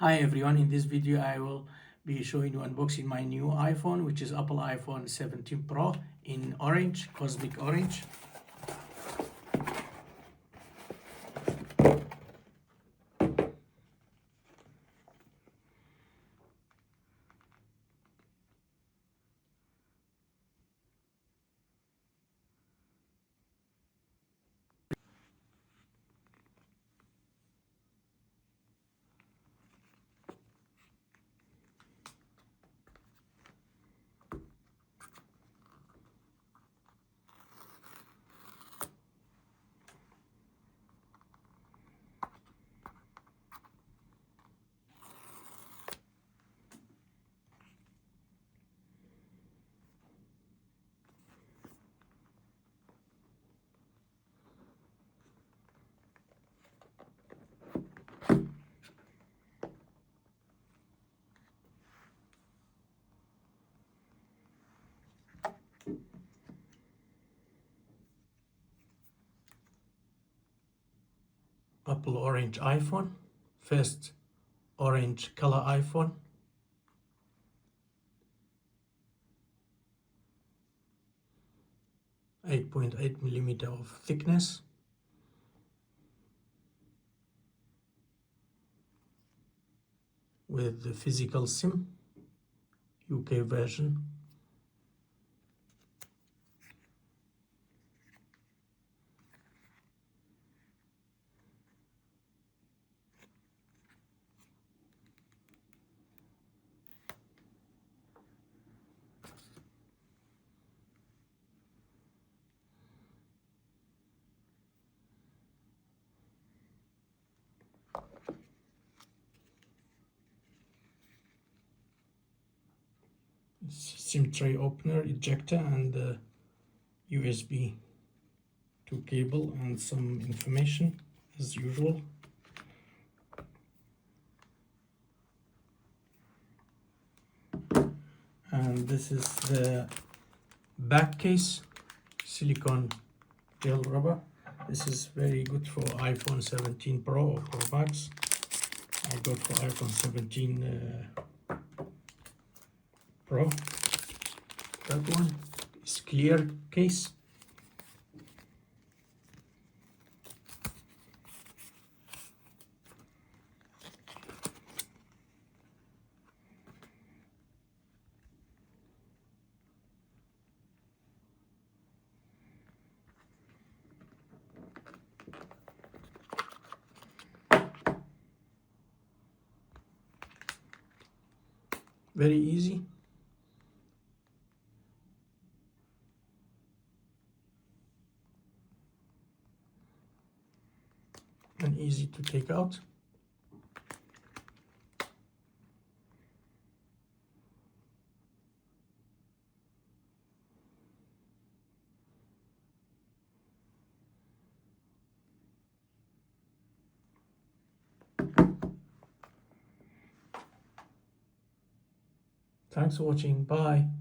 Hi everyone, in this video I will be showing you unboxing my new iPhone, which is Apple iPhone 17 Pro in orange, cosmic orange. Apple orange iPhone, first orange color iPhone. .8 millimeter of thickness. With the physical SIM, UK version. SIM tray opener, ejector, and the USB 2 cable and some information as usual. And this is the back case, silicone gel rubber. This is very good for iPhone 17 Pro or Pro Max. I got for iPhone 17 Pro. That one is clear case. Very easy. And easy to take out. Thanks for watching. Bye.